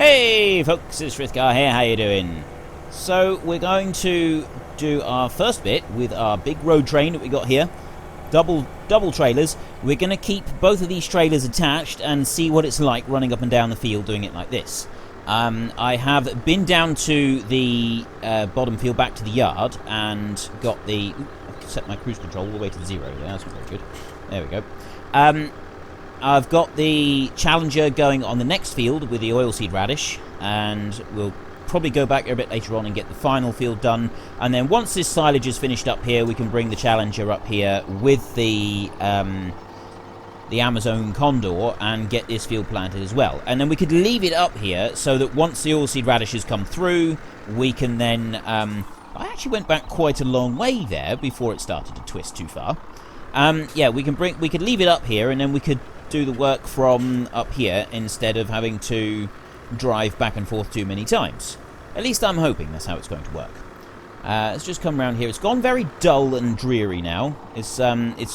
Hey folks, it's Frithgar here, how you doing? So we're going to do our first bit with our big road train that we got here. Double trailers. We're going to keep both of these trailers attached and see what it's like running up and down the field doing it like this. I have been down to the bottom field back to the yard and got the... I've set my cruise control all the way to 0 there, that's very good. There we go. I've got the Challenger going on the next field with the oilseed radish, and we'll probably go back there a bit later on and get the final field done. And then once this silage is finished up here, we can bring the Challenger up here with the Amazon Condor and get this field planted as well. And then we could leave it up here so that once the oilseed radishes come through, we can then... I actually went back quite a long way there before it started to twist too far. Yeah, we could leave it up here, and then we could do the work from up here instead of having to drive back and forth too many times. At least I'm hoping that's how it's going to work. Let's just come around here. It's gone very dull and dreary now. It's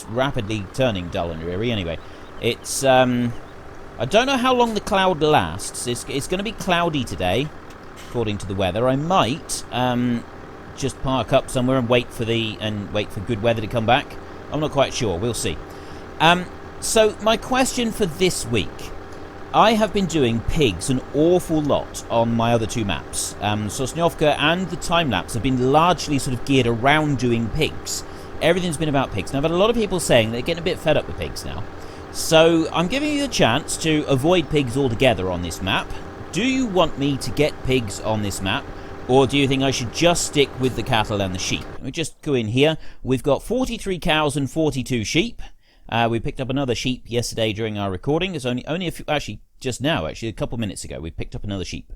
rapidly turning dull and dreary anyway. It's I don't know how long the cloud lasts. It's going to be cloudy today, according to the weather. I might just park up somewhere and wait for good weather to come back. I'm not quite sure. We'll see. So my question for this week, I have been doing pigs an awful lot on my other two maps. Sosnovka and the time-lapse have been largely sort of geared around doing pigs. Everything's been about pigs. Now, I've had a lot of people saying they're getting a bit fed up with pigs now. So I'm giving you a chance to avoid pigs altogether on this map. Do you want me to get pigs on this map? Or do you think I should just stick with the cattle and the sheep? Let me just go in here. We've got 43 cows and 42 sheep. We picked up another sheep yesterday during our recording. It's only a few, actually a couple minutes ago, we picked up another sheep.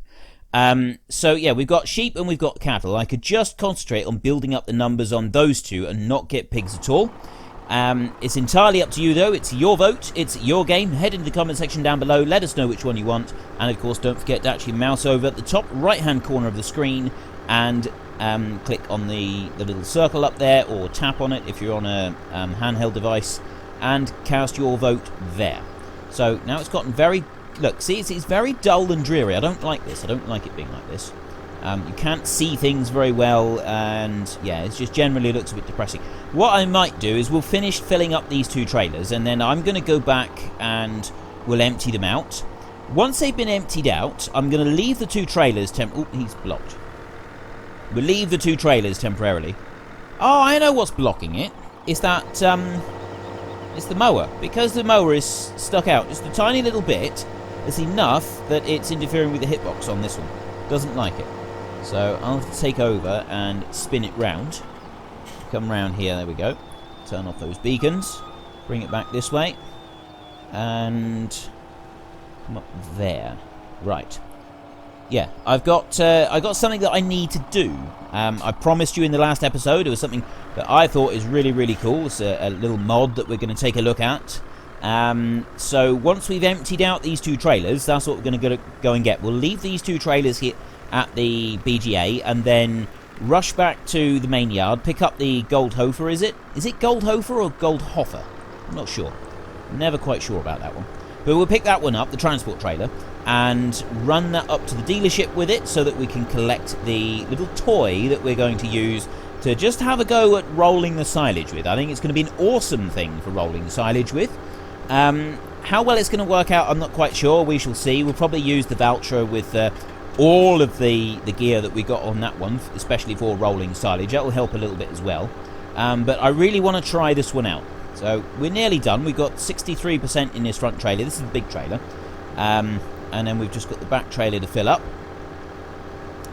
So yeah, we've got sheep and we've got cattle. I could just concentrate on building up the numbers on those two and not get pigs at all. It's entirely up to you though. It's your vote. It's your game. Head into the comment section down below. Let us know which one you want. And of course, don't forget to actually mouse over at the top right-hand corner of the screen and click on the little circle up there, or tap on it if you're on a handheld device, and cast your vote there. So now it's gotten very... Look, see, it's very dull and dreary. I don't like this. I don't like it being like this. You can't see things very well, and yeah, it just generally looks a bit depressing. What I might do is we'll finish filling up these two trailers, and then I'm going to go back and we'll empty them out. Once they've been emptied out, I'm going to leave the two trailers he's blocked. We'll leave the two trailers temporarily. Oh, I know what's blocking it. It's that, it's the mower. Because the mower is stuck out just a tiny little bit, it's enough that it's interfering with the hitbox on this one. Doesn't like it. So I'll have to take over and spin it round. Come round here, there we go. Turn off those beacons. Bring it back this way. And come up there. Right. Yeah, I've got something that I need to do. I promised you in the last episode it was something that I thought is really, really cool. It's a little mod that we're going to take a look at. So once we've emptied out these two trailers, that's what we're going to go and get. We'll leave these two trailers here at the BGA and then rush back to the main yard, pick up the Goldhofer, is it? Is it Goldhofer or Goldhofer? I'm not sure. Never quite sure about that one. But we'll pick that one up, the transport trailer, and run that up to the dealership with it so that we can collect the little toy that we're going to use to just have a go at rolling the silage with. I think it's going to be an awesome thing for rolling the silage with. How well it's going to work out, I'm not quite sure. We shall see. We'll probably use the Valtra with all of the gear that we got on that one, especially for rolling silage. That will help a little bit as well. But I really want to try this one out. So we're nearly done. We've got 63% in this front trailer. This is the big trailer. And then we've just got the back trailer to fill up.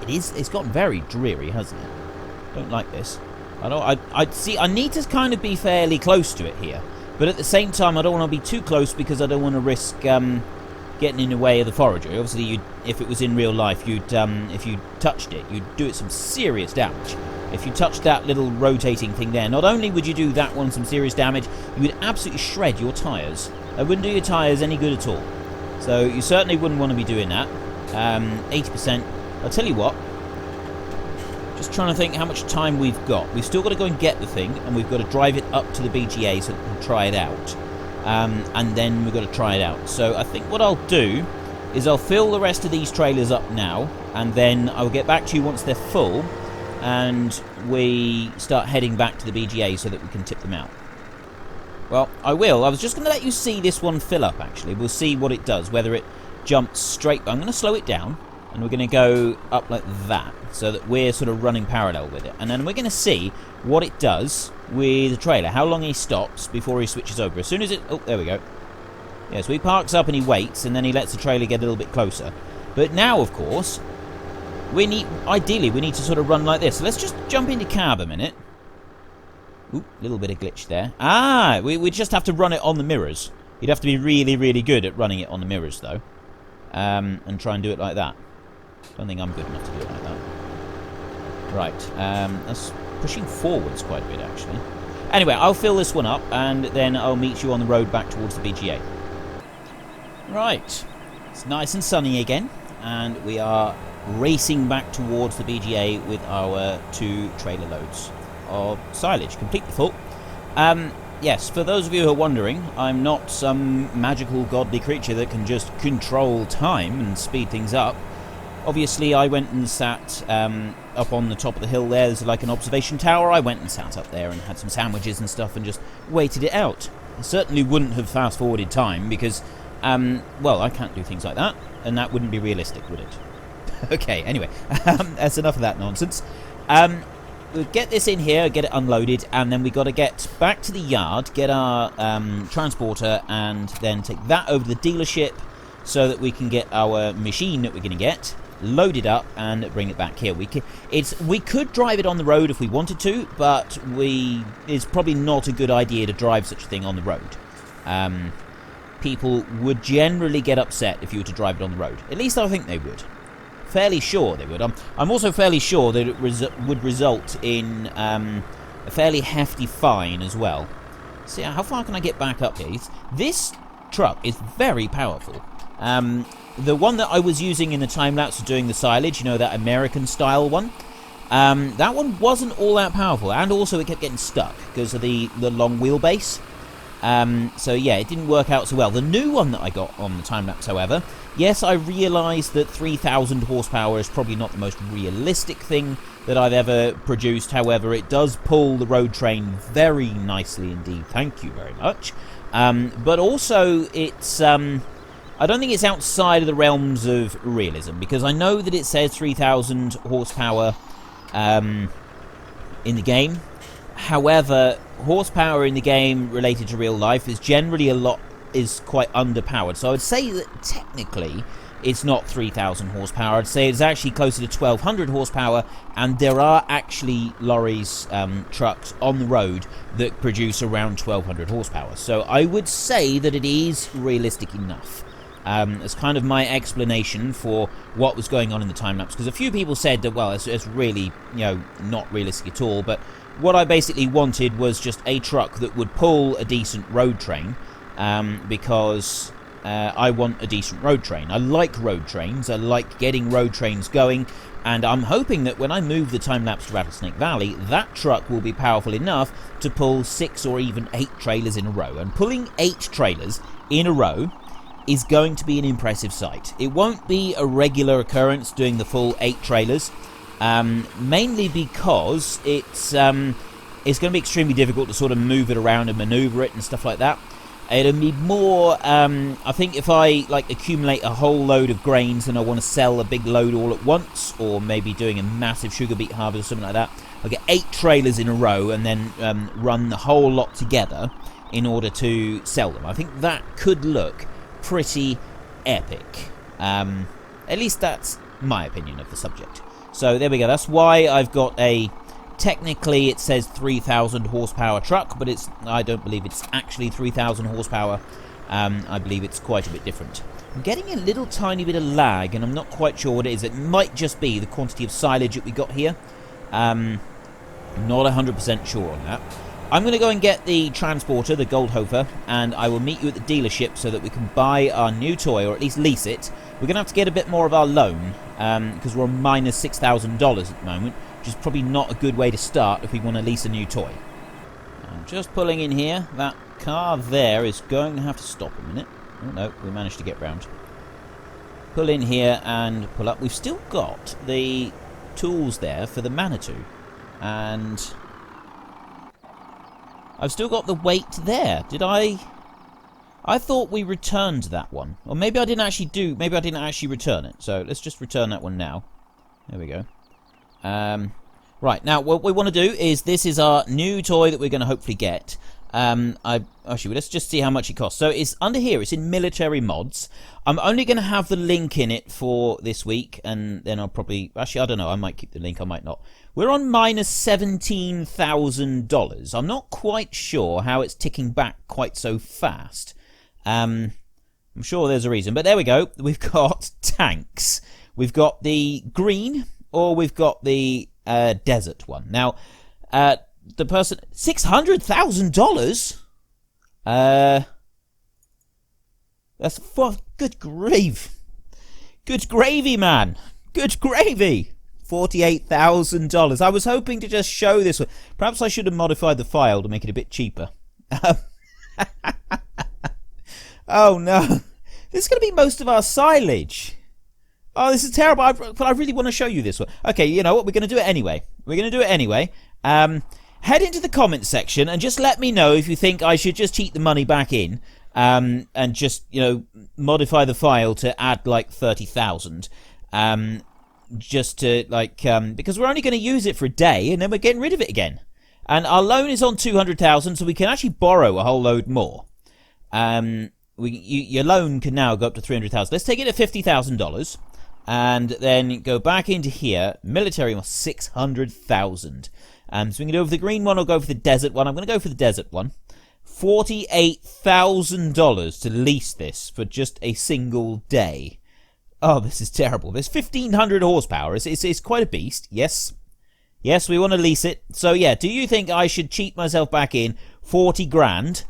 It's gotten very dreary, hasn't it? Don't like this. I need to kind of be fairly close to it here. But at the same time, I don't want to be too close because I don't want to risk getting in the way of the forager. Obviously, if it was in real life, if you touched it, you'd do it some serious damage. If you touched that little rotating thing there, not only would you do that one some serious damage, you would absolutely shred your tyres. It wouldn't do your tyres any good at all. So you certainly wouldn't want to be doing that. 80%. I'll tell you what. Just trying to think how much time we've got. We've still got to go and get the thing, and we've got to drive it up to the BGA so that we can try it out. And then we've got to try it out. So I think what I'll do is I'll fill the rest of these trailers up now, and then I'll get back to you once they're full, and we start heading back to the BGA so that we can tip them out. Well, I will. I was just going to let you see this one fill up, actually. We'll see what it does, whether it jumps straight. I'm going to slow it down, and we're going to go up like that, so that we're sort of running parallel with it. And then we're going to see what it does with the trailer, how long he stops before he switches over. As soon as it... Oh, there we go. Yeah, so he parks up and he waits, and then he lets the trailer get a little bit closer. But now, of course, ideally, we need to sort of run like this. So let's just jump into cab a minute. Ooh, little bit of glitch there. Ah, we just have to run it on the mirrors. You'd have to be really, really good at running it on the mirrors, though. And try and do it like that. Don't think I'm good enough to do it like that. Right, that's pushing forwards quite a bit, actually. Anyway, I'll fill this one up, and then I'll meet you on the road back towards the BGA. Right, it's nice and sunny again, and we are racing back towards the BGA with our 2 trailer loads of silage, completely full. Yes, for those of you who are wondering, I'm not some magical godly creature that can just control time and speed things up. Obviously, I went and sat up on the top of the hill there. There's like an observation tower. I went and sat up there and had some sandwiches and stuff and just waited it out. I certainly wouldn't have fast-forwarded time because, well, I can't do things like that, and that wouldn't be realistic, would it? Okay, anyway, that's enough of that nonsense. We'll get this in here, get it unloaded, and then we've got to get back to the yard, get our transporter, and then take that over to the dealership so that we can get our machine that we're going to get loaded up and bring it back here. We could drive it on the road if we wanted to, but it's probably not a good idea to drive such a thing on the road. People would generally get upset if you were to drive it on the road. At least I think they would. Fairly sure they would. I'm also fairly sure that it would result in a fairly hefty fine as well. See, how far can I get back up here? This truck is very powerful. The one that I was using in the time-lapse of doing the silage, you know, that American-style one, that one wasn't all that powerful, and also it kept getting stuck because of the long wheelbase. So yeah, it didn't work out so well. The new one that I got on the time-lapse, however, yes, I realise that 3,000 horsepower is probably not the most realistic thing that I've ever produced. However, it does pull the road train very nicely indeed. Thank you very much. But also, it's... I don't think it's outside of the realms of realism, because I know that it says 3,000 horsepower in the game. However, horsepower in the game related to real life is generally is quite underpowered. So I would say that technically it's not 3,000 horsepower. I'd say it's actually closer to 1,200 horsepower, and there are actually lorries, trucks on the road that produce around 1,200 horsepower. So I would say that it is realistic enough. It's kind of my explanation for what was going on in the time-lapse, because a few people said that, well, it's really, you know, not realistic at all, but what I basically wanted was just a truck that would pull a decent road train, because I want a decent road train. I like road trains, I like getting road trains going, and I'm hoping that when I move the time-lapse to Rattlesnake Valley, that truck will be powerful enough to pull 6 or even 8 trailers in a row. And pulling 8 trailers in a row is going to be an impressive sight. It won't be a regular occurrence doing the full 8 trailers, mainly because it's going to be extremely difficult to sort of move it around and maneuver it and stuff like that. It'll be more, I think if I like accumulate a whole load of grains and I want to sell a big load all at once, or maybe doing a massive sugar beet harvest or something like that, I'll get 8 trailers in a row and then run the whole lot together in order to sell them. I think that could look pretty epic. At least that's my opinion of the subject. So there we go. That's why I've got a... Technically, it says 3,000 horsepower truck, but I don't believe it's actually 3,000 horsepower. I believe it's quite a bit different. I'm getting a little tiny bit of lag, and I'm not quite sure what it is. It might just be the quantity of silage that we got here. Not 100% sure on that. I'm going to go and get the transporter, the Goldhofer, and I will meet you at the dealership so that we can buy our new toy, or at least lease it. We're going to have to get a bit more of our loan, because we're on minus $6,000 at the moment, which is probably not a good way to start if we want to lease a new toy. I'm just pulling in here. That car there is going to have to stop a minute. Oh no, we managed to get round. pull in here and pull up. We've still got the tools there for the Manitou. And I've still got the weight there. Did I thought we returned that one. Or maybe I didn't actually return it. So let's just return that one now. There we go. Right, now what we want to do is, this is our new toy that we're going to hopefully get. Actually, let's just see how much it costs. So it's under here, it's in military mods. I'm only going to have the link in it for this week, and then I'll probably, actually I don't know, I might keep the link, I might not. We're on minus $17,000. I'm not quite sure how it's ticking back quite so fast. I'm sure there's a reason, but there we go. We've got tanks. We've got the green, or we've got the desert one. Now, the person, $600,000. That's for good grief. Good gravy, man. Good gravy. $48,000. I was hoping to just show this one. Perhaps I should have modified the file to make it a bit cheaper. Oh no, this is going to be most of our silage. Oh, this is terrible, but I really want to show you this one. Okay, you know what? We're going to do it anyway. Head into the comments section and just let me know if you think I should just cheat the money back in and just, you know, modify the file to add like 30,000. Just to, like, because we're only going to use it for a day and then we're getting rid of it again. And our loan is on 200,000, so we can actually borrow a whole load more. Your loan can now go up to 300,000. Let's take it at $50,000. And then go back into here. Military was 600,000. So we can go for the green one or go for the desert one. I'm going to go for the desert one. $48,000 to lease this for just a single day. Oh, this is terrible. There's 1,500 horsepower. It's quite a beast. Yes. Yes, we want to lease it. So yeah, do you think I should cheat myself back in 40 grand?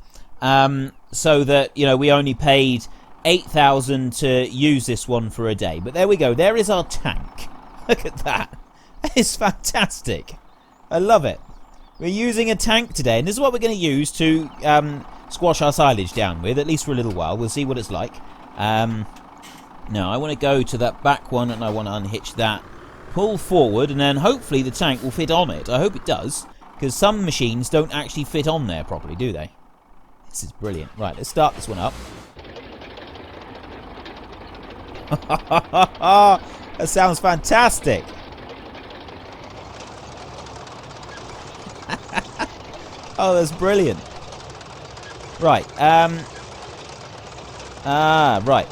So that, you know, we only paid 8,000 to use this one for a day. But there we go. There is our tank. Look at that. It's fantastic. I love it. We're using a tank today, and this is what we're going to use to squash our silage down with, at least for a little while. We'll see what it's like. Now, I want to go to that back one, and I want to unhitch that. Pull forward, and then hopefully the tank will fit on it. I hope it does, because some machines don't actually fit on there properly, do they? This is brilliant. Right, let's start this one up. That sounds fantastic. Oh, that's brilliant. Right. Right.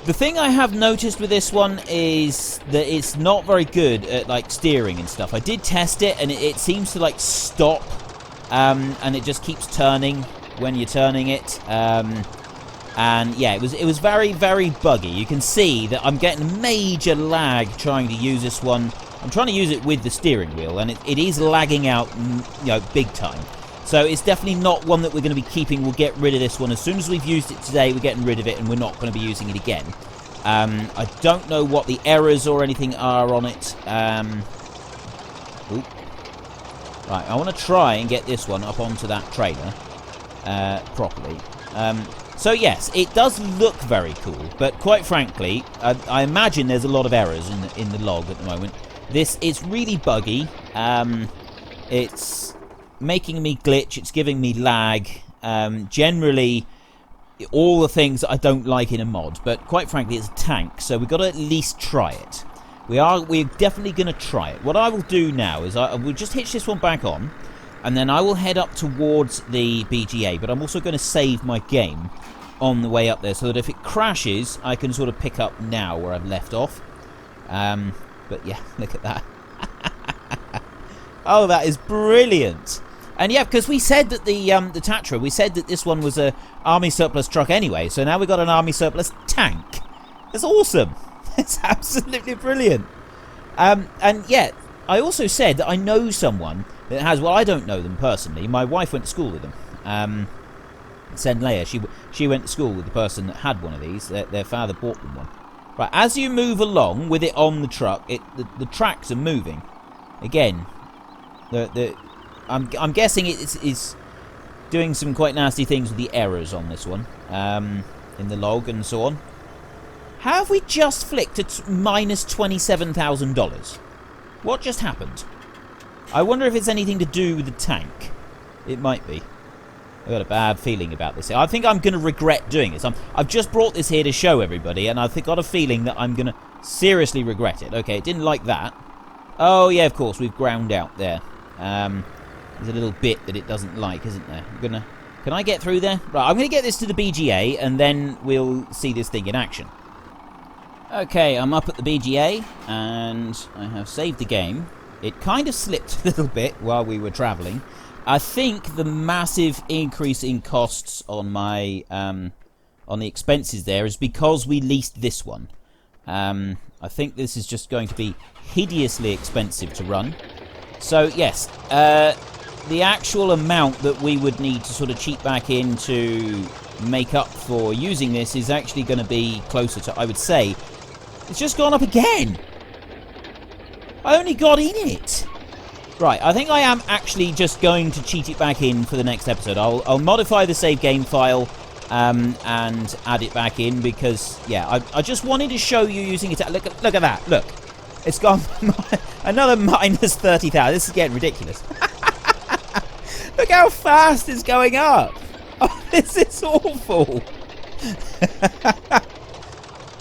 The thing I have noticed with this one is that it's not very good at, like, steering and stuff. I did test it, and it seems to, like, stop, and it just keeps turning when you're turning it. And yeah, it was very, very buggy. You can see that I'm getting major lag trying to use this one. I'm trying to use it with the steering wheel, and it is lagging out, you know, big time. So it's definitely not one that we're going to be keeping. We'll get rid of this one. As soon as we've used it today, we're getting rid of it, and we're not going to be using it again. I don't know what the errors or anything are on it. Oop. Right, I want to try and get this one up onto that trailer properly. So yes, it does look very cool, but quite frankly, I imagine there's a lot of errors in the log at the moment. This is really buggy. It's making me glitch. It's giving me lag. Generally, all the things that I don't like in a mod. But quite frankly, it's a tank, so we've got to at least try it. We're definitely going to try it. What I will do now is I will just hitch this one back on, and then I will head up towards the BGA. But I'm also going to save my game on the way up there, so that if it crashes, I can sort of pick up now where I've left off. But yeah, look at that. Oh, that is brilliant. And yeah, because we said that the Tatra, we said that this one was a army surplus truck anyway, so now we've got an army surplus tank. That's awesome. It's absolutely brilliant. And yeah, I also said that I know someone that has, well, I don't know them personally. My wife went to school with them. Leia, she went to school with the person that had one of these. Their father bought them one. Right, as you move along with it on the truck, the tracks are moving. Again, I'm guessing it's doing some quite nasty things with the errors on this one, in the log and so on. How have we just flicked at minus $27,000? What just happened? I wonder if it's anything to do with the tank. It might be. I've got a bad feeling about this. I think I'm going to regret doing this. I've just brought this here to show everybody, and I've got a feeling that I'm going to seriously regret it. Okay, it didn't like that. Oh, yeah, of course, we've ground out there. There's a little bit that it doesn't like, isn't there? Can I get through there? Right, I'm going to get this to the BGA, and then we'll see this thing in action. Okay, I'm up at the BGA, and I have saved the game. It kind of slipped a little bit while we were travelling. I think the massive increase in costs on my on the expenses there is because we leased this one. I think this is just going to be hideously expensive to run. So yes, the actual amount that we would need to sort of cheat back in to make up for using this is actually going to be closer to, I would say, it's just gone up again. I only got in it. Right, I think I am actually just going to cheat it back in for the next episode. I'll modify the save game file and add it back in because, yeah, I just wanted to show you using it. Look at that. Look. It's gone another minus 30,000. This is getting ridiculous. Look how fast it's going up. Oh, this is awful.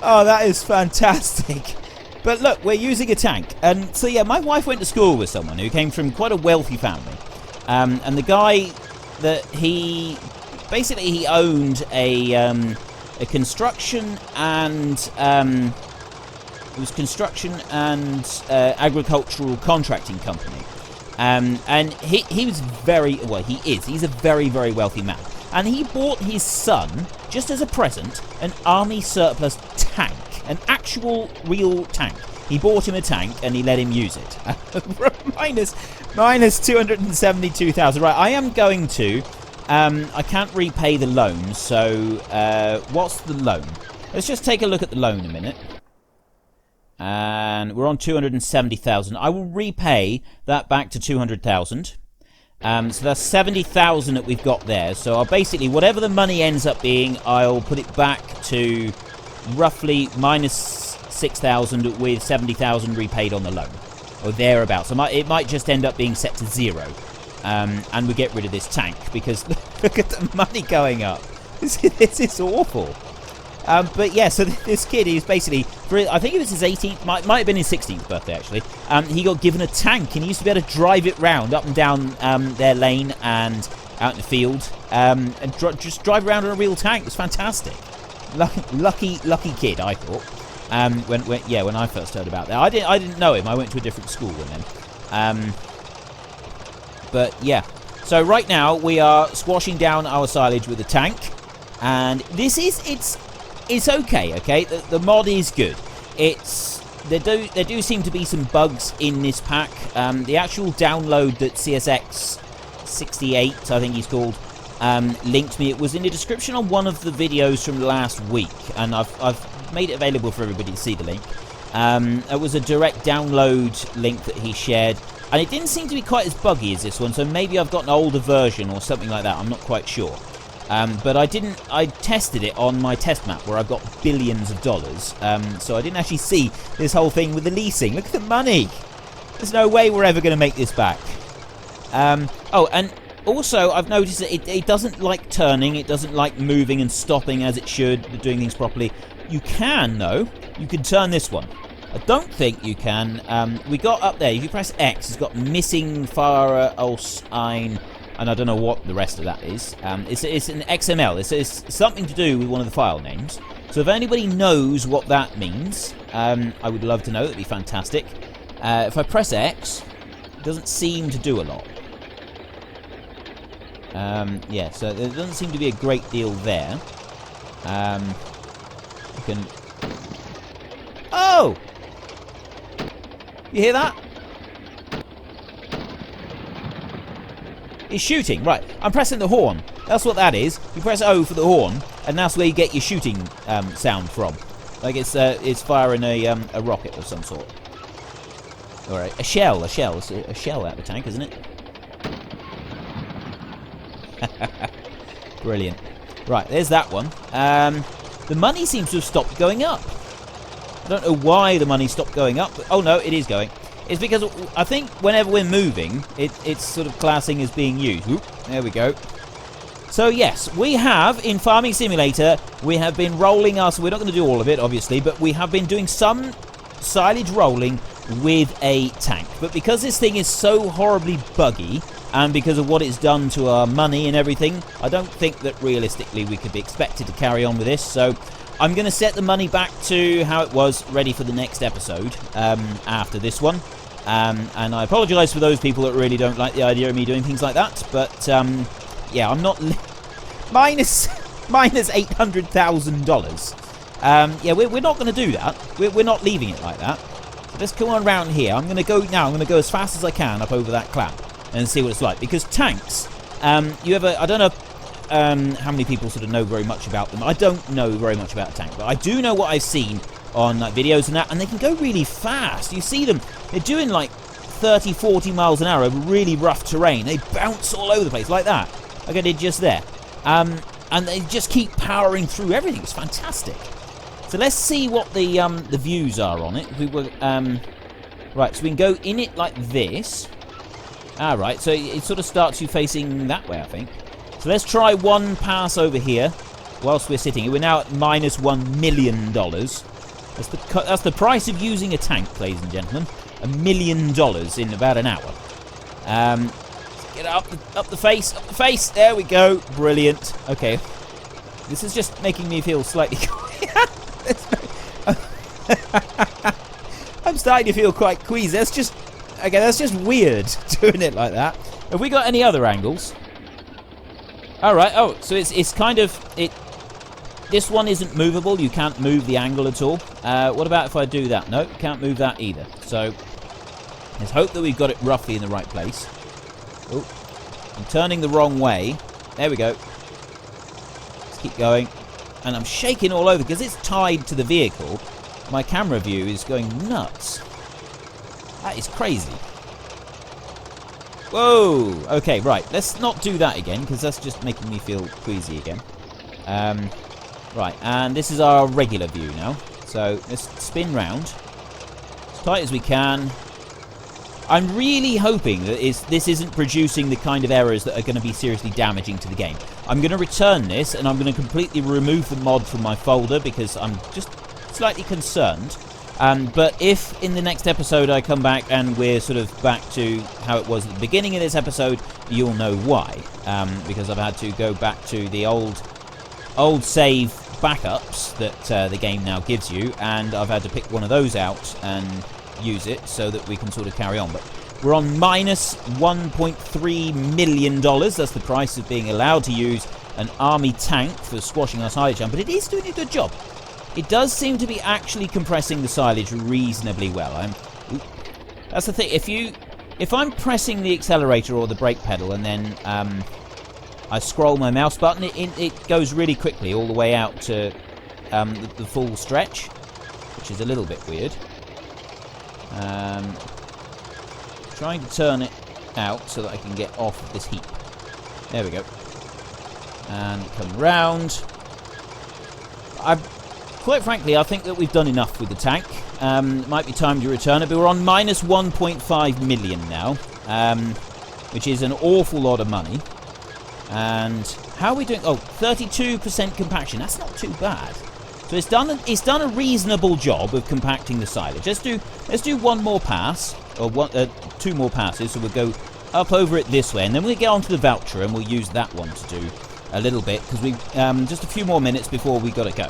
Oh, that is fantastic. But look, we're using a tank. And so, yeah, my wife went to school with someone who came from quite a wealthy family. And the guy that he owned a construction and it was construction and agricultural contracting company. And he was he's a very, very wealthy man. And he bought his son, just as a present, an army surplus tank. An actual, real tank. He bought him a tank and he let him use it. minus 272,000. Right, I am going to... I can't repay the loan, so... what's the loan? Let's just take a look at the loan a minute. And we're on 270,000. I will repay that back to 200,000. So that's 70,000 that we've got there. So I'll basically, whatever the money ends up being, I'll put it back to roughly minus 6,000 with 70,000 repaid on the loan. Or thereabouts. So it might just end up being set to 0. And we get rid of this tank because look at the money going up. This is awful. But yeah, so this kid is basically, I think it was his 18th, might have been his 16th birthday actually. He got given a tank and he used to be able to drive it round up and down their lane and out in the field and just drive around in a real tank. It was fantastic. Lucky kid, I thought. When I first heard about that, I didn't know him. I went to a different school with him. But yeah, so right now we are squashing down our silage with a tank, and it's okay. Okay, the mod is good. There do seem to be some bugs in this pack. The actual download that CSX68, I think he's called, linked me. It was in the description on one of the videos from last week, and I've made it available for everybody to see the link. It was a direct download link that he shared, and it didn't seem to be quite as buggy as this one, so maybe I've got an older version or something like that. I'm not quite sure. But I tested it on my test map where I've got billions of dollars, so I didn't actually see this whole thing with the leasing. Look at the money. There's no way we're ever going to make this back. Oh, and also I've noticed that it doesn't like turning, it doesn't like moving and stopping as it should, doing things properly. You can, though. You can turn this one. I don't think you can. We got up there, if you press X, it's got missing Fahrer als ein, and I don't know what the rest of that is. It's an XML. It's something to do with one of the file names. So if anybody knows what that means, I would love to know. That'd be fantastic. If I press X, it doesn't seem to do a lot. Yeah, so there doesn't seem to be a great deal there. You can... Oh! You hear that? It's shooting. Right, I'm pressing the horn. That's what that is. You press O for the horn, and that's where you get your shooting sound from. Like it's firing a rocket of some sort. Or a shell. It's a shell out of the tank, isn't it? Brilliant. Right, there's that one. The money seems to have stopped going up. I don't know why the money stopped going up. But, oh, no, it is going. It's because I think whenever we're moving, it's sort of classing as being used. Oop, there we go. So, yes, we have, in Farming Simulator, we have been rolling us. We're not going to do all of it, obviously, but we have been doing some silage rolling with a tank. But because this thing is so horribly buggy, and because of what it's done to our money and everything, I don't think that realistically we could be expected to carry on with this. So I'm going to set the money back to how it was, ready for the next episode after this one. And I apologise for those people that really don't like the idea of me doing things like that. But yeah, I'm not minus $800,000. Yeah, we're not going to do that. We're not leaving it like that. So let's come on around here. I'm going to go now. I'm going to go as fast as I can up over that clamp and see what it's like. Because tanks, I don't know how many people sort of know very much about them. I don't know very much about a tank, but I do know what I've seen on like videos and that, and they can go really fast. You see them, they're doing like 30, 40 miles an hour over really rough terrain. They bounce all over the place like that, like I did just there. And they just keep powering through everything. It's fantastic. So let's see what the views are on it. We were right, so we can go in it like this. Alright, so it sort of starts you facing that way, I think. So let's try one pass over here whilst we're sitting here. We're now at minus $1 million. That's the price of using a tank, ladies and gentlemen. $1 million in about an hour. Get up the face. There we go. Brilliant. Okay. This is just making me feel slightly... I'm starting to feel quite queasy. That's just weird doing it like that. Have we got any other angles? Alright, oh, so it's kind of... This one isn't movable. You can't move the angle at all. What about if I do that? No, can't move that either. So, let's hope that we've got it roughly in the right place. Oh, I'm turning the wrong way. There we go. Let's keep going. And I'm shaking all over because it's tied to the vehicle. My camera view is going nuts. That is crazy. Whoa! Okay, right. Let's not do that again, because that's just making me feel queasy again. Right, and this is our regular view now. So, let's spin round. As tight as we can. I'm really hoping that this isn't producing the kind of errors that are going to be seriously damaging to the game. I'm going to return this, and I'm going to completely remove the mod from my folder, because I'm just slightly concerned. But if in the next episode I come back and we're sort of back to how it was at the beginning of this episode, you'll know why. Because I've had to go back to the old save backups that the game now gives you, and I've had to pick one of those out and use it so that we can sort of carry on. But we're on minus $1.3 million. That's the price of being allowed to use an army tank for squashing our silage down, but it is doing a good job. It does seem to be actually compressing the silage reasonably well. That's the thing. If I'm pressing the accelerator or the brake pedal and then I scroll my mouse button, it goes really quickly all the way out to the full stretch, which is a little bit weird. Trying to turn it out so that I can get off of this heap. There we go. And come round. Quite frankly, I think that we've done enough with the tank. It might be time to return it, but we're on minus 1.5 million now, which is an awful lot of money. And how are we doing? Oh, 32% compaction. That's not too bad. So it's done a reasonable job of compacting the silage. Let's do one more pass, or two more passes. So we'll go up over it this way, and then we'll get onto the voucher, and we'll use that one to do a little bit, because we just a few more minutes before we got to go.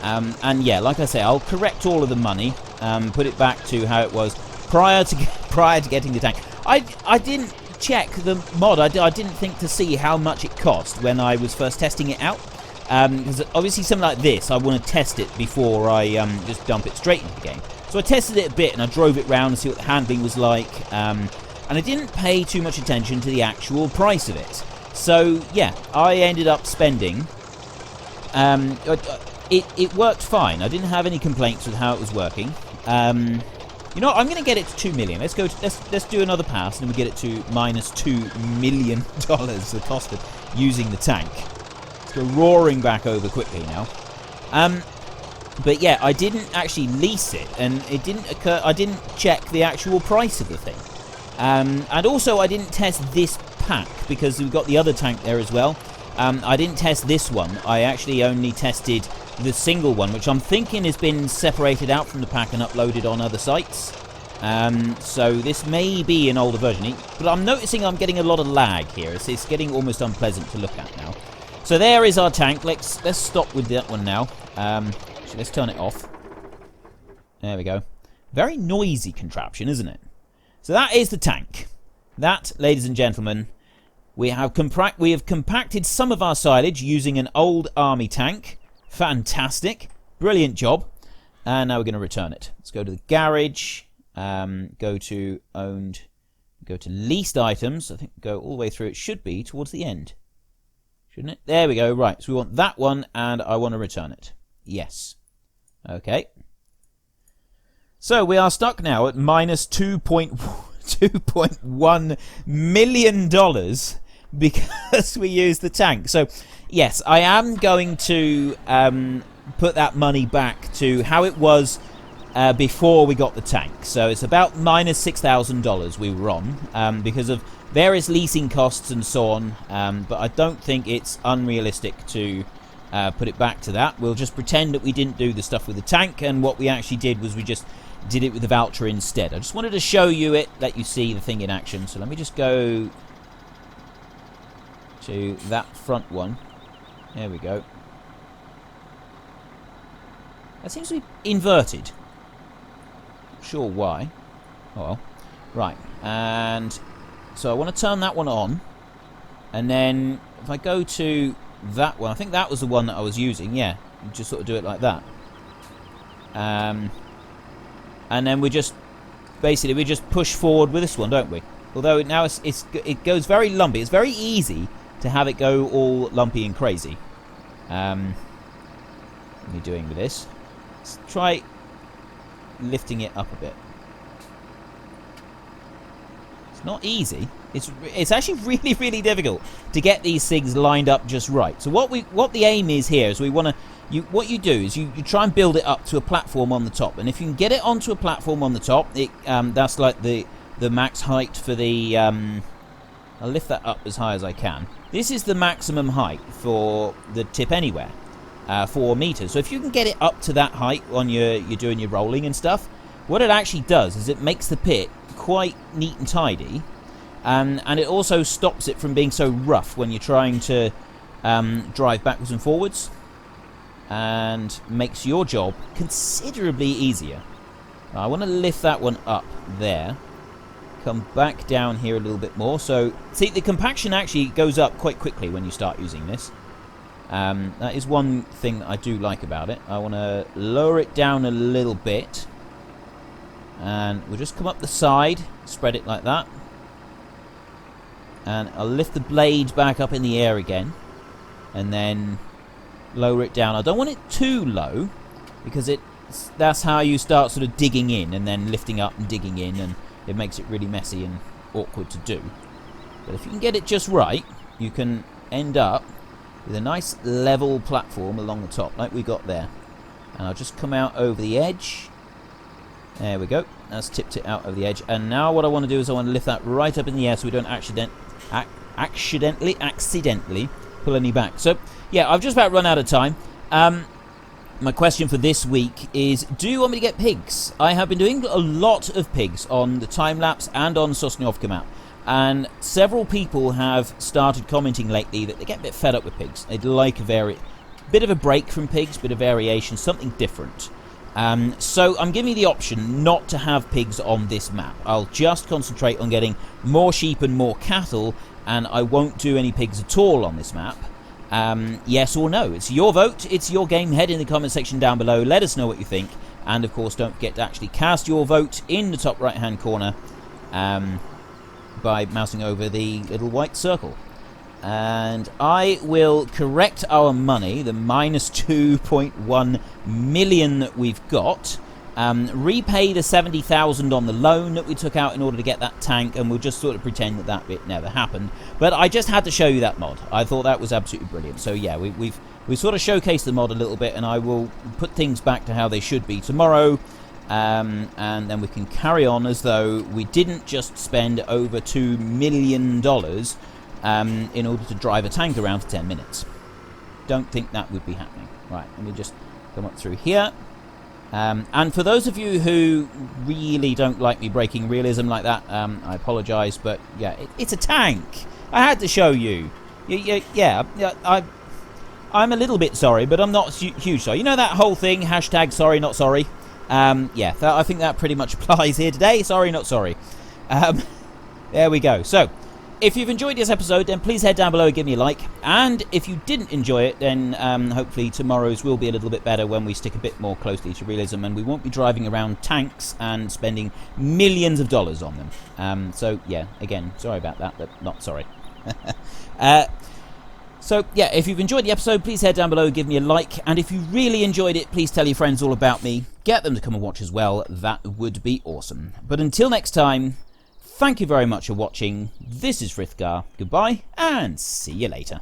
And yeah, like I say, I'll correct all of the money, put it back to how it was prior to getting the tank. I didn't check the mod. I didn't think to see how much it cost when I was first testing it out. Because obviously something like this, I want to test it before I just dump it straight into the game. So I tested it a bit and I drove it round to see what the handling was like. And I didn't pay too much attention to the actual price of it. So yeah, I ended up spending. It worked fine. I didn't have any complaints with how it was working. You know what? I'm going to get it to 2 million. Let's do another pass, and then we get it to minus $2 million, the cost of using the tank. Let's go roaring back over quickly now. But yeah, I didn't actually lease it, and it didn't occur. I didn't check the actual price of the thing, and also I didn't test this pack because we've got the other tank there as well. I didn't test this one. I actually only tested the single one, which I'm thinking has been separated out from the pack and uploaded on other sites. So this may be an older version, but I'm noticing I'm getting a lot of lag here. It's getting almost unpleasant to look at now. So there is our tank. Let's stop with that one now. Actually, let's turn it off. There we go. Very noisy contraption, isn't it? So that is the tank. That, ladies and gentlemen, we have compacted some of our silage using an old army tank. Fantastic. Brilliant job. And now we're going to return it. Let's go to the garage. Go to owned. Go to leased items. I think go all the way through. It should be towards the end. Shouldn't it? There we go. Right. So we want that one, and I want to return it. Yes. Okay. So we are stuck now at minus $2.1 million because we used the tank. So, yes, I am going to put that money back to how it was before we got the tank. So it's about minus $6,000 we were on because of various leasing costs and so on. But I don't think it's unrealistic to put it back to that. We'll just pretend that we didn't do the stuff with the tank, and what we actually did was we just did it with the voucher instead. I just wanted to show you it, let you see the thing in action. So let me just go to that front one. There we go. That seems to be inverted. Not sure why. Oh well. Right. And so I want to turn that one on. And then if I go to that one, I think that was the one that I was using. Yeah. You just sort of do it like that. And then we just push forward with this one, don't we? Although now it goes very lumpy. It's very easy to have it go all lumpy and crazy. What are we doing with this? Let's try lifting it up a bit. It's not easy. It's actually really, really difficult to get these things lined up just right. So what the aim is here is we want to. What you do is you try and build it up to a platform on the top, and if you can get it onto a platform on the top, that's like the max height for the. I'll lift that up as high as I can. This is the maximum height for the tip anywhere, 4 meters. So if you can get it up to that height when you're doing your rolling and stuff, what it actually does is it makes the pit quite neat and tidy, and it also stops it from being so rough when you're trying to drive backwards and forwards. And makes your job considerably easier. I want to lift that one up there. Come back down here a little bit more. So, see, the compaction actually goes up quite quickly when you start using this. That is one thing that I do like about it. I want to lower it down a little bit. And we'll just come up the side, spread it like that. And I'll lift the blade back up in the air again. And then lower it down. I don't want it too low because that's how you start sort of digging in and then lifting up and digging in, and it makes it really messy and awkward to do. But if you can get it just right, you can end up with a nice level platform along the top like we got there. And I'll just come out over the edge. There we go. That's tipped it out over the edge. And now what I want to do is I want to lift that right up in the air so we don't accidentally pull any back. So yeah, I've just about run out of time. My question for this week is, do you want me to get pigs? I have been doing a lot of pigs on the time-lapse and on Sosnovka map, and several people have started commenting lately that they get a bit fed up with pigs. They'd like a bit of a break from pigs, bit of variation, something different. So I'm giving you the option not to have pigs on this map. I'll just concentrate on getting more sheep and more cattle, and I won't do any pigs at all on this map. Yes or no, it's your vote, it's your game. Head in the comment section down below, let us know what you think, and of course don't forget to actually cast your vote in the top right hand corner by mousing over the little white circle. And I will correct our money, the minus 2.1 million that we've got, repay the 70,000 on the loan that we took out in order to get that tank, and we'll just sort of pretend that bit never happened. But I just had to show you that mod. I thought that was absolutely brilliant. So yeah, we've we sort of showcased the mod a little bit, and I will put things back to how they should be tomorrow, and then we can carry on as though we didn't just spend over $2 million in order to drive a tank around for 10 minutes. Don't think that would be happening. Right, let me just come up through here. And for those of you who really don't like me breaking realism like that, I apologise, but yeah, it's a tank. I had to show you. Yeah, I'm a little bit sorry, but I'm not huge sorry. You know that whole thing, hashtag sorry not sorry? Yeah, I think that pretty much applies here today. Sorry not sorry. There we go. So, if you've enjoyed this episode, then please head down below and give me a like. And if you didn't enjoy it, then hopefully tomorrow's will be a little bit better when we stick a bit more closely to realism, and we won't be driving around tanks and spending millions of dollars on them. So, yeah, again, sorry about that, but not sorry. So, yeah, if you've enjoyed the episode, please head down below and give me a like. And if you really enjoyed it, please tell your friends all about me. Get them to come and watch as well. That would be awesome. But until next time, thank you very much for watching. This is Frithgar. Goodbye, and see you later.